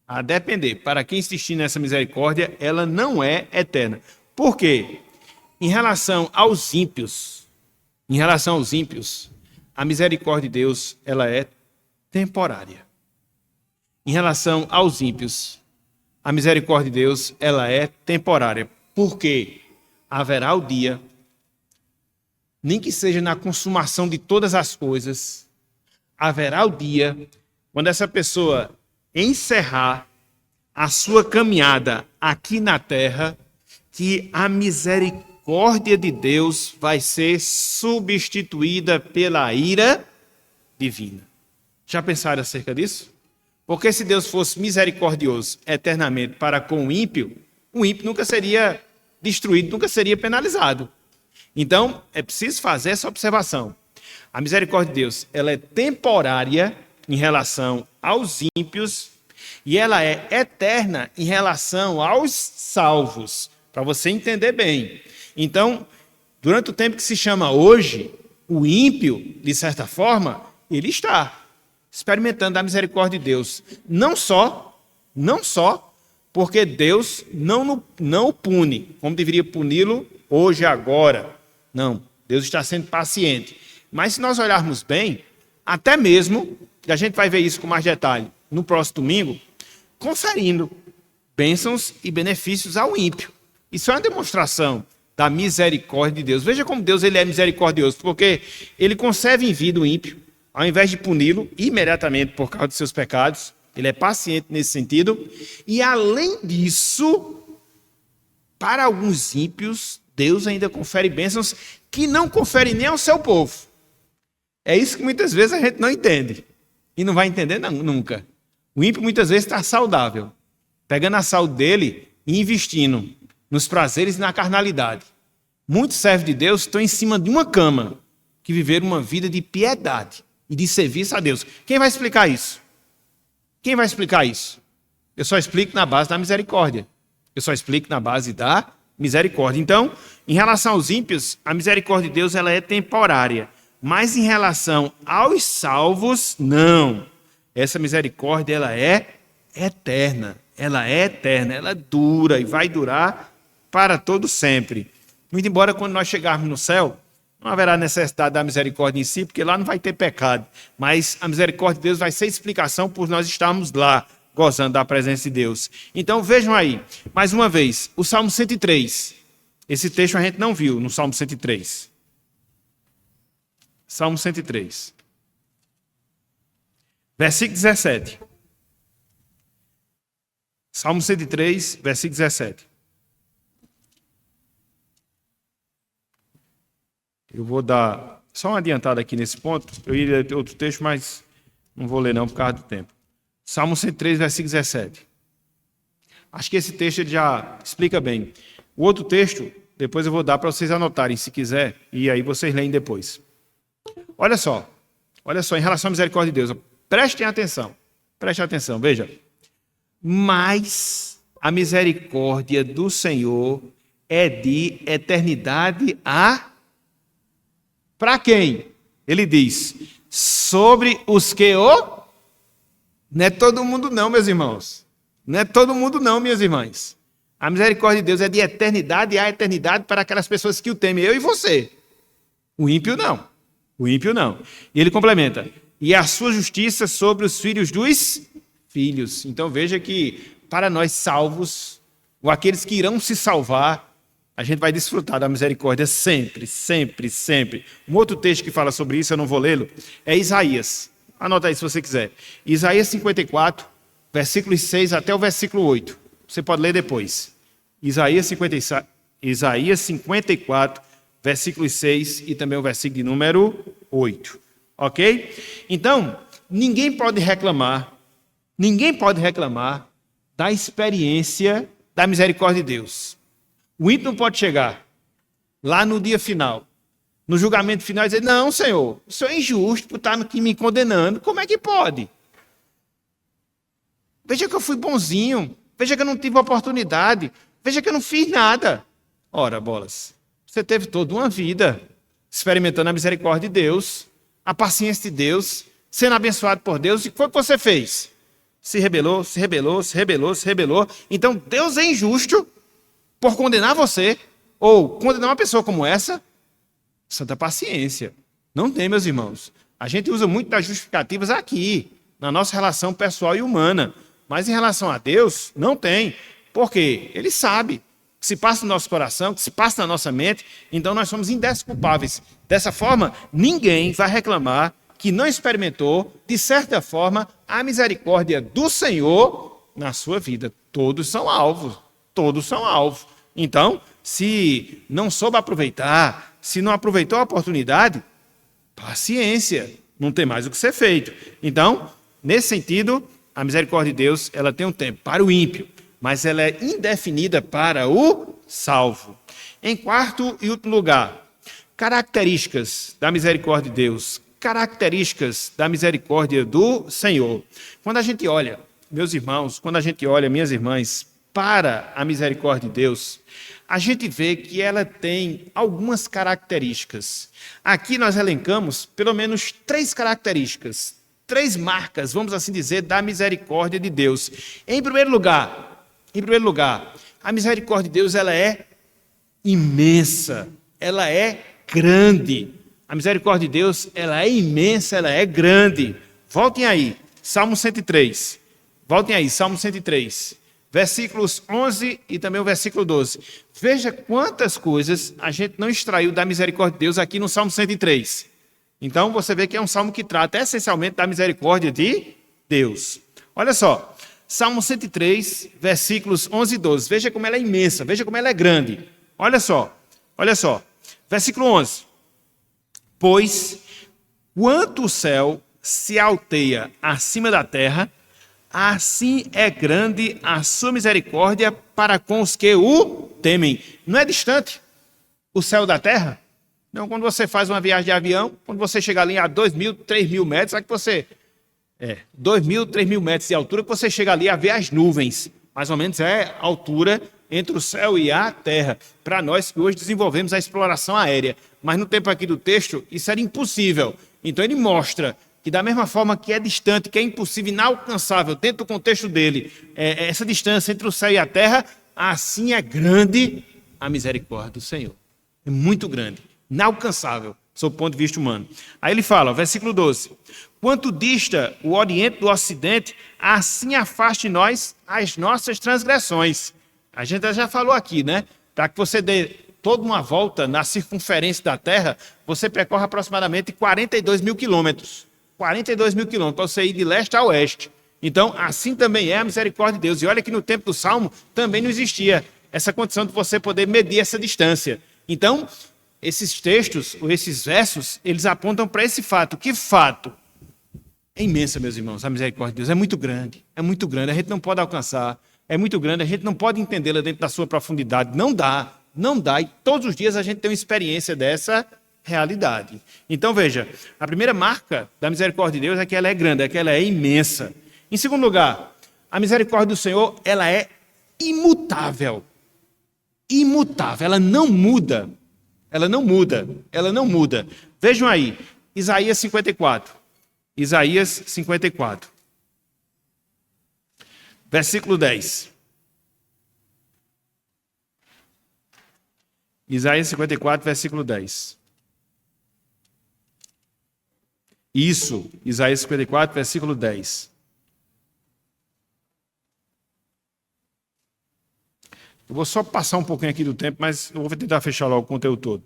A depender, para quem se destina essa misericórdia, ela não é eterna. Por quê? Em relação aos ímpios, a misericórdia de Deus, ela é temporária. Em relação aos ímpios, a misericórdia de Deus, ela é temporária. Porque haverá o dia, nem que seja na consumação de todas as coisas, haverá o dia quando essa pessoa encerrar a sua caminhada aqui na terra, que a misericórdia de Deus vai ser substituída pela ira divina. Já pensaram acerca disso? Porque se Deus fosse misericordioso eternamente para com o ímpio nunca seria destruído, nunca seria penalizado. Então, é preciso fazer essa observação. A misericórdia de Deus, ela é temporária em relação aos ímpios e ela é eterna em relação aos salvos, para você entender bem. Então, durante o tempo que se chama hoje, o ímpio, de certa forma, ele está experimentando a misericórdia de Deus. Não só porque Deus não o pune, como deveria puni-lo hoje, agora. Não, Deus está sendo paciente. Mas se nós olharmos bem, até mesmo, e a gente vai ver isso com mais detalhe no próximo domingo, conferindo bênçãos e benefícios ao ímpio. Isso é uma demonstração da misericórdia de Deus. Veja como Deus ele é misericordioso, porque ele concede em vida o ímpio, ao invés de puni-lo imediatamente por causa de seus pecados. Ele é paciente nesse sentido. E além disso, para alguns ímpios, Deus ainda confere bênçãos que não confere nem ao seu povo. É isso que muitas vezes a gente não entende. E não vai entender nunca. O ímpio muitas vezes está saudável, pegando a saúde dele e investindo nos prazeres e na carnalidade. Muitos servos de Deus estão em cima de uma cama que viveram uma vida de piedade e de serviço a Deus. Quem vai explicar isso? Quem vai explicar isso? Eu só explico na base da misericórdia. Eu só explico na base da misericórdia. Então, em relação aos ímpios, a misericórdia de Deus ela é temporária. Mas em relação aos salvos, não. Essa misericórdia ela é eterna. Ela é eterna, ela dura e vai durar para todo sempre. Muito embora quando nós chegarmos no céu, não haverá necessidade da misericórdia em si, porque lá não vai ter pecado. Mas a misericórdia de Deus vai ser explicação por nós estarmos lá, gozando da presença de Deus. Então vejam aí, mais uma vez, o Salmo 103. Esse texto a gente não viu no Salmo 103. Salmo 103. Versículo 17. Salmo 103, versículo 17. Eu vou dar só uma adiantada aqui nesse ponto. Eu ia ter outro texto, mas não vou ler não por causa do tempo. Salmo 103, versículo 17. Acho que esse texto ele já explica bem. O outro texto, depois eu vou dar para vocês anotarem, se quiser, e aí vocês leem depois. Olha só, em relação à misericórdia de Deus, prestem atenção, veja. Mas a misericórdia do Senhor é de eternidade a... Para quem? Ele diz, sobre os que o Não é todo mundo não, meus irmãos. Não é todo mundo não, minhas irmãs. A misericórdia de Deus é de eternidade a eternidade para aquelas pessoas que o temem, eu e você. O ímpio não. O ímpio não. E ele complementa. E a sua justiça sobre os filhos dos filhos. Então veja que para nós salvos, ou aqueles que irão se salvar, a gente vai desfrutar da misericórdia sempre, sempre, sempre. Um outro texto que fala sobre isso, eu não vou lê-lo, é Isaías. Anota aí se você quiser. Isaías 54, versículos 6 até o versículo 8. Você pode ler depois. Isaías 54, versículos 6 e também o versículo de número 8. Ok? Então, ninguém pode reclamar da experiência da misericórdia de Deus. O ímpio não pode chegar lá no dia final, no julgamento final, e dizer, não, Senhor, o Senhor é injusto por estar aqui me condenando. Como é que pode? Veja que eu fui bonzinho, veja que eu não tive oportunidade, veja que eu não fiz nada. Ora, bolas, você teve toda uma vida experimentando a misericórdia de Deus, a paciência de Deus, sendo abençoado por Deus, e o que foi que você fez? Se rebelou. Então, Deus é injusto por condenar você, ou condenar uma pessoa como essa? Santa paciência. Não tem, meus irmãos. A gente usa muito das justificativas aqui, na nossa relação pessoal e humana. Mas em relação a Deus, não tem. Por quê? Ele sabe que se passa no nosso coração, que se passa na nossa mente, então nós somos indesculpáveis. Dessa forma, ninguém vai reclamar que não experimentou, de certa forma, a misericórdia do Senhor na sua vida. Todos são alvos. Todos são alvo. Então, se não soube aproveitar, se não aproveitou a oportunidade, paciência, não tem mais o que ser feito. Então, nesse sentido, a misericórdia de Deus, ela tem um tempo para o ímpio, mas ela é indefinida para o salvo. Em quarto e último lugar, características da misericórdia de Deus, características da misericórdia do Senhor. Quando a gente olha, meus irmãos, quando a gente olha, minhas irmãs, para a misericórdia de Deus, a gente vê que ela tem algumas características. Aqui nós elencamos pelo menos 3 características, 3 marcas, vamos assim dizer, da misericórdia de Deus. Em primeiro lugar, a misericórdia de Deus, ela é imensa, ela é grande. A misericórdia de Deus, ela é imensa, ela é grande. Voltem aí, Salmo 103. Voltem aí, Salmo 103. Versículos 11 e também o versículo 12. Veja quantas coisas a gente não extraiu da misericórdia de Deus aqui no Salmo 103. Então, você vê que é um salmo que trata essencialmente da misericórdia de Deus. Olha só, Salmo 103, versículos 11 e 12. Veja como ela é imensa, veja como ela é grande. Olha só. Versículo 11. Pois, quanto o céu se alteia acima da terra, assim é grande a sua misericórdia para com os que o temem. Não é distante o céu da terra? Não, quando você faz uma viagem de avião, quando você chega ali a 2.000, 3.000 metros, sabe que você... 2.000, 3.000 metros de altura, que você chega ali a ver as nuvens. Mais ou menos é a altura entre o céu e a terra. Para nós que hoje desenvolvemos a exploração aérea. Mas no tempo aqui do texto, isso era impossível. Então ele mostra que da mesma forma que é distante, que é impossível, inalcançável, dentro do contexto dele, essa distância entre o céu e a terra, assim é grande a misericórdia do Senhor. É muito grande, inalcançável, sob o ponto de vista humano. Aí ele fala, versículo 12, quanto dista o oriente do ocidente, assim afaste nós as nossas transgressões. A gente já falou aqui, né? Para que você dê toda uma volta na circunferência da terra, você percorre aproximadamente 42 mil quilômetros. 42 mil quilômetros, para você ir de leste a oeste. Então, assim também é a misericórdia de Deus. E olha que no tempo do Salmo também não existia essa condição de você poder medir essa distância. Então, esses textos, ou esses versos, eles apontam para esse fato. Que fato? É imensa, meus irmãos, a misericórdia de Deus. É muito grande, a gente não pode alcançar. É muito grande, a gente não pode entendê-la dentro da sua profundidade. Não dá. E todos os dias a gente tem uma experiência dessa realidade. Então, veja, a primeira marca da misericórdia de Deus é que ela é grande, é que ela é imensa. Em segundo lugar, a misericórdia do Senhor, ela é imutável. Imutável, ela não muda. Vejam aí, Isaías 54. versículo 10. Isaías 54, versículo 10. Isso, Isaías 54, versículo 10. Eu vou só passar um pouquinho aqui do tempo, mas eu vou tentar fechar logo o conteúdo todo.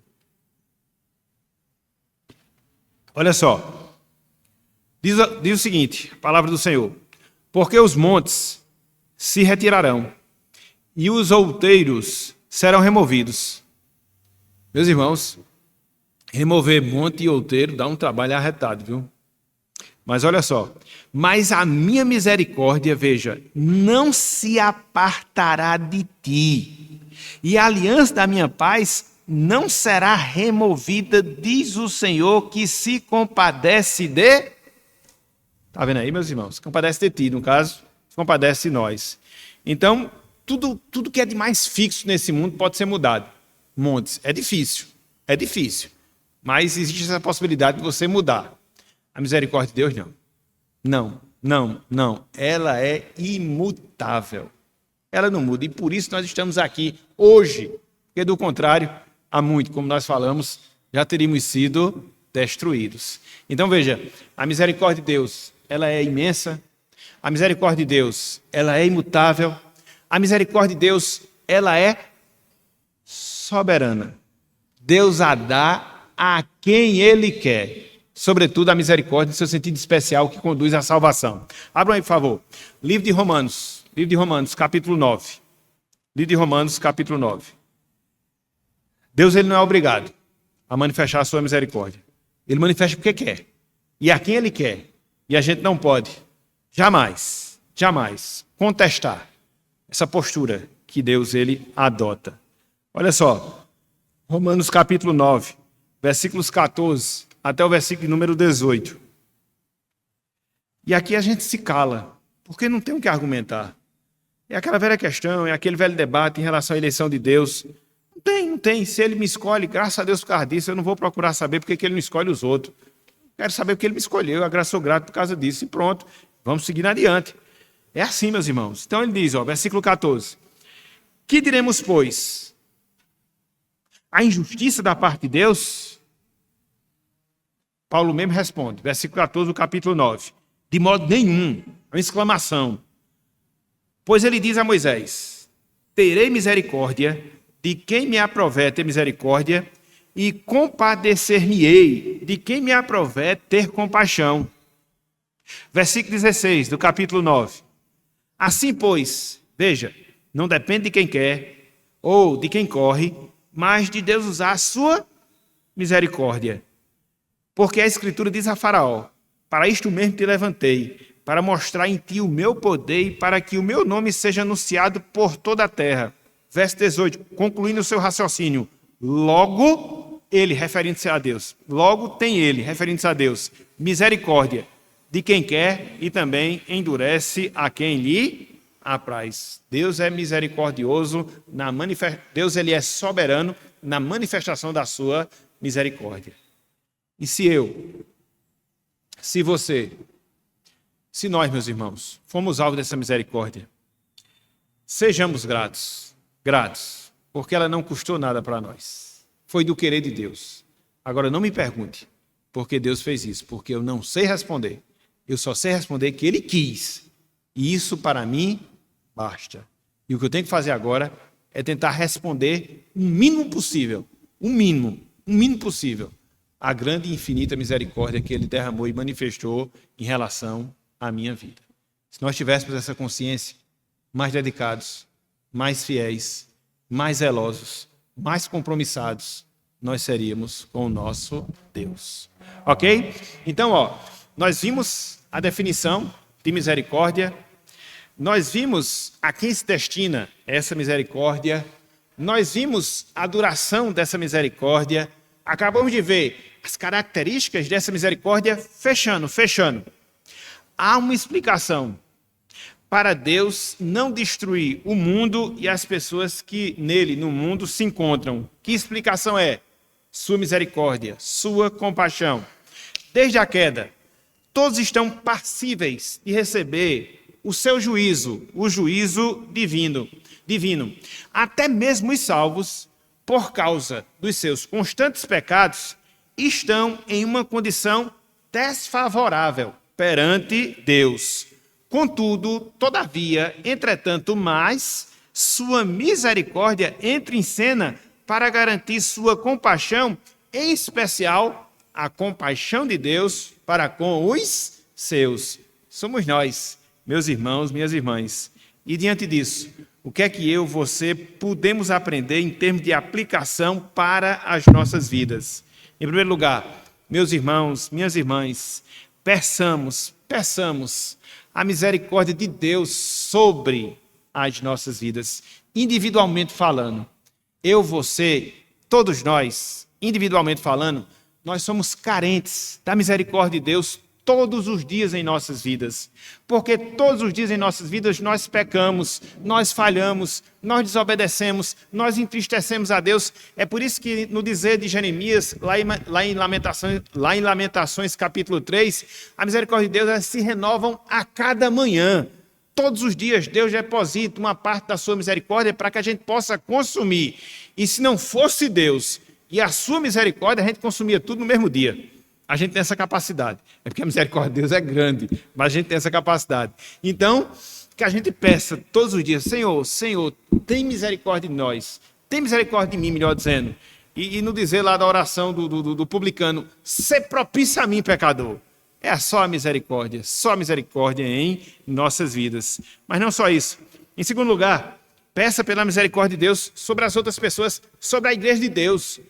Olha só. Diz o seguinte, a palavra do Senhor. Porque os montes se retirarão e os outeiros serão removidos. Meus irmãos, remover monte e outeiro dá um trabalho arretado, viu? Mas olha só. Mas a minha misericórdia, veja, não se apartará de ti. E a aliança da minha paz não será removida, diz o Senhor, que se compadece de... Está vendo aí, meus irmãos? Se compadece de ti, no caso, se compadece de nós. Então, tudo que é de mais fixo nesse mundo pode ser mudado. Montes, é difícil, mas existe essa possibilidade de você mudar. A misericórdia de Deus, não. Ela é imutável. Ela não muda. E por isso nós estamos aqui hoje. Porque do contrário, há muito, como nós falamos, já teríamos sido destruídos. Então veja, a misericórdia de Deus, ela é imensa. A misericórdia de Deus, ela é imutável. A misericórdia de Deus, ela é soberana. Deus a dá a quem Ele quer. Sobretudo a misericórdia, no seu sentido especial, que conduz à salvação. Abram aí, por favor. Livro de Romanos, capítulo 9. Livro de Romanos, capítulo 9. Deus, ele não é obrigado a manifestar a sua misericórdia. Ele manifesta porque quer. E a quem Ele quer. E a gente não pode, jamais contestar essa postura que Deus, ele adota. Olha só, Romanos, capítulo 9, versículos 14... até o versículo número 18. E aqui a gente se cala, porque não tem o que argumentar. É aquela velha questão, é aquele velho debate em relação à eleição de Deus. Não tem. Se Ele me escolhe, graças a Deus por causa disso, eu não vou procurar saber porque que Ele não escolhe os outros. Quero saber porque Ele me escolheu, eu sou grato por causa disso e pronto. Vamos seguir adiante. É assim, meus irmãos. Então ele diz, versículo 14. Que diremos, pois? A injustiça da parte de Deus... Paulo mesmo responde, versículo 14 do capítulo 9. De modo nenhum, uma exclamação. Pois ele diz a Moisés, terei misericórdia de quem me aprover ter misericórdia e compadecer-me-ei de quem me aprover ter compaixão. Versículo 16 do capítulo 9. Assim, pois, veja, não depende de quem quer ou de quem corre, mas de Deus usar a sua misericórdia. Porque a Escritura diz a Faraó, para isto mesmo te levantei, para mostrar em ti o meu poder e para que o meu nome seja anunciado por toda a terra. Verso 18, concluindo o seu raciocínio. Logo, ele, referindo-se a Deus. Logo tem ele, referindo-se a Deus. Misericórdia de quem quer e também endurece a quem lhe apraz. Deus é misericordioso, Deus ele é soberano na manifestação da sua misericórdia. E se você, se nós, meus irmãos, fomos alvo dessa misericórdia, sejamos gratos, porque ela não custou nada para nós. Foi do querer de Deus. Agora não me pergunte por que Deus fez isso, porque eu não sei responder. Eu só sei responder que Ele quis. E isso para mim basta. E o que eu tenho que fazer agora é tentar responder o mínimo possível, o mínimo possível, a grande e infinita misericórdia que Ele derramou e manifestou em relação à minha vida. Se nós tivéssemos essa consciência, mais dedicados, mais fiéis, mais zelosos, mais compromissados, nós seríamos com o nosso Deus. Ok? Então, nós vimos a definição de misericórdia, nós vimos a quem se destina essa misericórdia, nós vimos a duração dessa misericórdia, acabamos de ver as características dessa misericórdia fechando. Há uma explicação para Deus não destruir o mundo e as pessoas que nele, no mundo, se encontram. Que explicação é? Sua misericórdia, sua compaixão. Desde a queda, todos estão passíveis de receber o seu juízo, o juízo divino. Até mesmo os salvos, por causa dos seus constantes pecados, estão em uma condição desfavorável perante Deus. Contudo, todavia, entretanto, mais, sua misericórdia entra em cena para garantir sua compaixão, em especial a compaixão de Deus para com os seus. Somos nós, meus irmãos, minhas irmãs. E diante disso, o que é que eu, você, podemos aprender em termos de aplicação para as nossas vidas? Em primeiro lugar, meus irmãos, minhas irmãs, peçamos a misericórdia de Deus sobre as nossas vidas, individualmente falando. Eu, você, todos nós, individualmente falando, nós somos carentes da misericórdia de Deus todos os dias em nossas vidas. Porque todos os dias em nossas vidas nós pecamos, nós falhamos, nós desobedecemos, nós entristecemos a Deus. É por isso que no dizer de Jeremias, lá em Lamentações capítulo 3, a misericórdia de Deus elas se renovam a cada manhã. Todos os dias Deus deposita uma parte da sua misericórdia para que a gente possa consumir. E se não fosse Deus e a sua misericórdia, a gente consumia tudo no mesmo dia. A gente tem essa capacidade. É porque a misericórdia de Deus é grande, mas a gente tem essa capacidade. Então, que a gente peça todos os dias, Senhor, tem misericórdia de nós. Tem misericórdia de mim, melhor dizendo. E no dizer lá da oração do publicano, ser propício a mim, pecador. É só a misericórdia em nossas vidas. Mas não só isso. Em segundo lugar, peça pela misericórdia de Deus sobre as outras pessoas, sobre a igreja de Deus.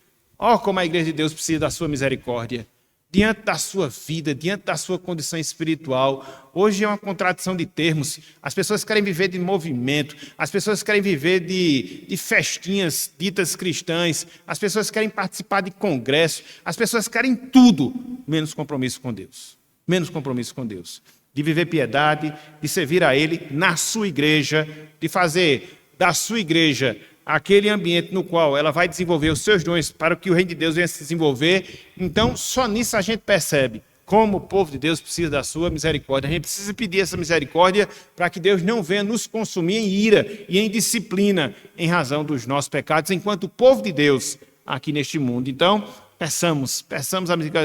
Como a igreja de Deus precisa da sua misericórdia. Diante da sua vida, diante da sua condição espiritual. Hoje é uma contradição de termos. As pessoas querem viver de movimento, as pessoas querem viver de festinhas ditas cristãs, as pessoas querem participar de congresso, as pessoas querem tudo, menos compromisso com Deus. Menos compromisso com Deus. De viver piedade, de servir a Ele na sua igreja, de fazer da sua igreja aquele ambiente no qual ela vai desenvolver os seus dons para que o reino de Deus venha se desenvolver. Então, só nisso a gente percebe como o povo de Deus precisa da sua misericórdia. A gente precisa pedir essa misericórdia para que Deus não venha nos consumir em ira e em disciplina em razão dos nossos pecados, enquanto o povo de Deus aqui neste mundo. Então, peçamos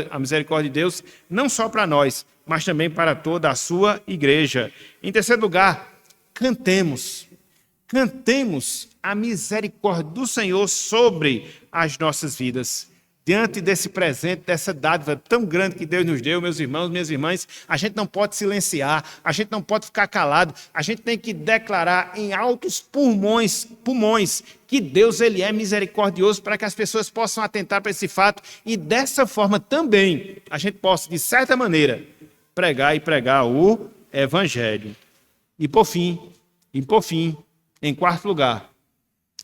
a misericórdia de Deus, não só para nós, mas também para toda a sua igreja. Em terceiro lugar, cantemos a misericórdia do Senhor sobre as nossas vidas. Diante desse presente, dessa dádiva tão grande que Deus nos deu, meus irmãos, minhas irmãs, a gente não pode silenciar, a gente não pode ficar calado, a gente tem que declarar em altos pulmões que Deus ele é misericordioso para que as pessoas possam atentar para esse fato e dessa forma também a gente possa, de certa maneira, pregar o Evangelho. E por fim, em quarto lugar,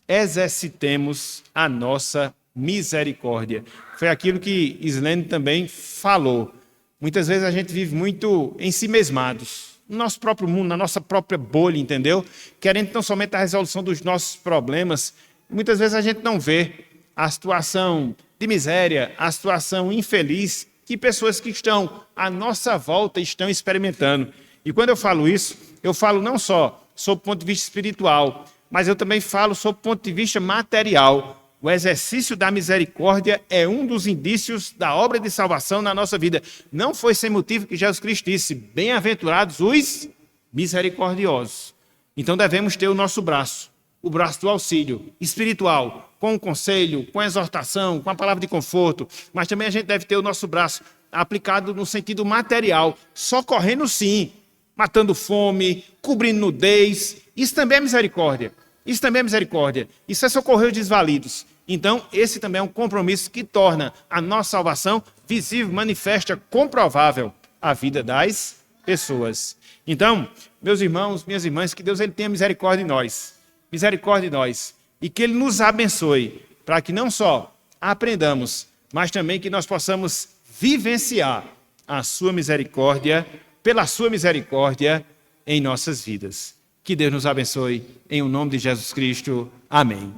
exercitemos a nossa misericórdia. Foi aquilo que Islene também falou. Muitas vezes a gente vive muito ensimesmados, no nosso próprio mundo, na nossa própria bolha, entendeu? Querendo tão somente a resolução dos nossos problemas. Muitas vezes a gente não vê a situação de miséria, a situação infeliz que pessoas que estão à nossa volta estão experimentando. E quando eu falo isso, eu falo não só sob o ponto de vista espiritual, mas eu também falo sob o ponto de vista material. O exercício da misericórdia é um dos indícios da obra de salvação na nossa vida. Não foi sem motivo que Jesus Cristo disse, bem-aventurados os misericordiosos. Então devemos ter o nosso braço, o braço do auxílio espiritual, com o conselho, com a exortação, com a palavra de conforto, mas também a gente deve ter o nosso braço aplicado no sentido material, socorrendo sim, matando fome, cobrindo nudez. Isso também é misericórdia. Isso é socorrer os desvalidos. Então, esse também é um compromisso que torna a nossa salvação visível, manifesta, comprovável a vida das pessoas. Então, meus irmãos, minhas irmãs, que Deus ele tenha misericórdia de nós. E que Ele nos abençoe, para que não só aprendamos, mas também que nós possamos vivenciar a sua misericórdia, pela sua misericórdia em nossas vidas. Que Deus nos abençoe, em o nome de Jesus Cristo. Amém.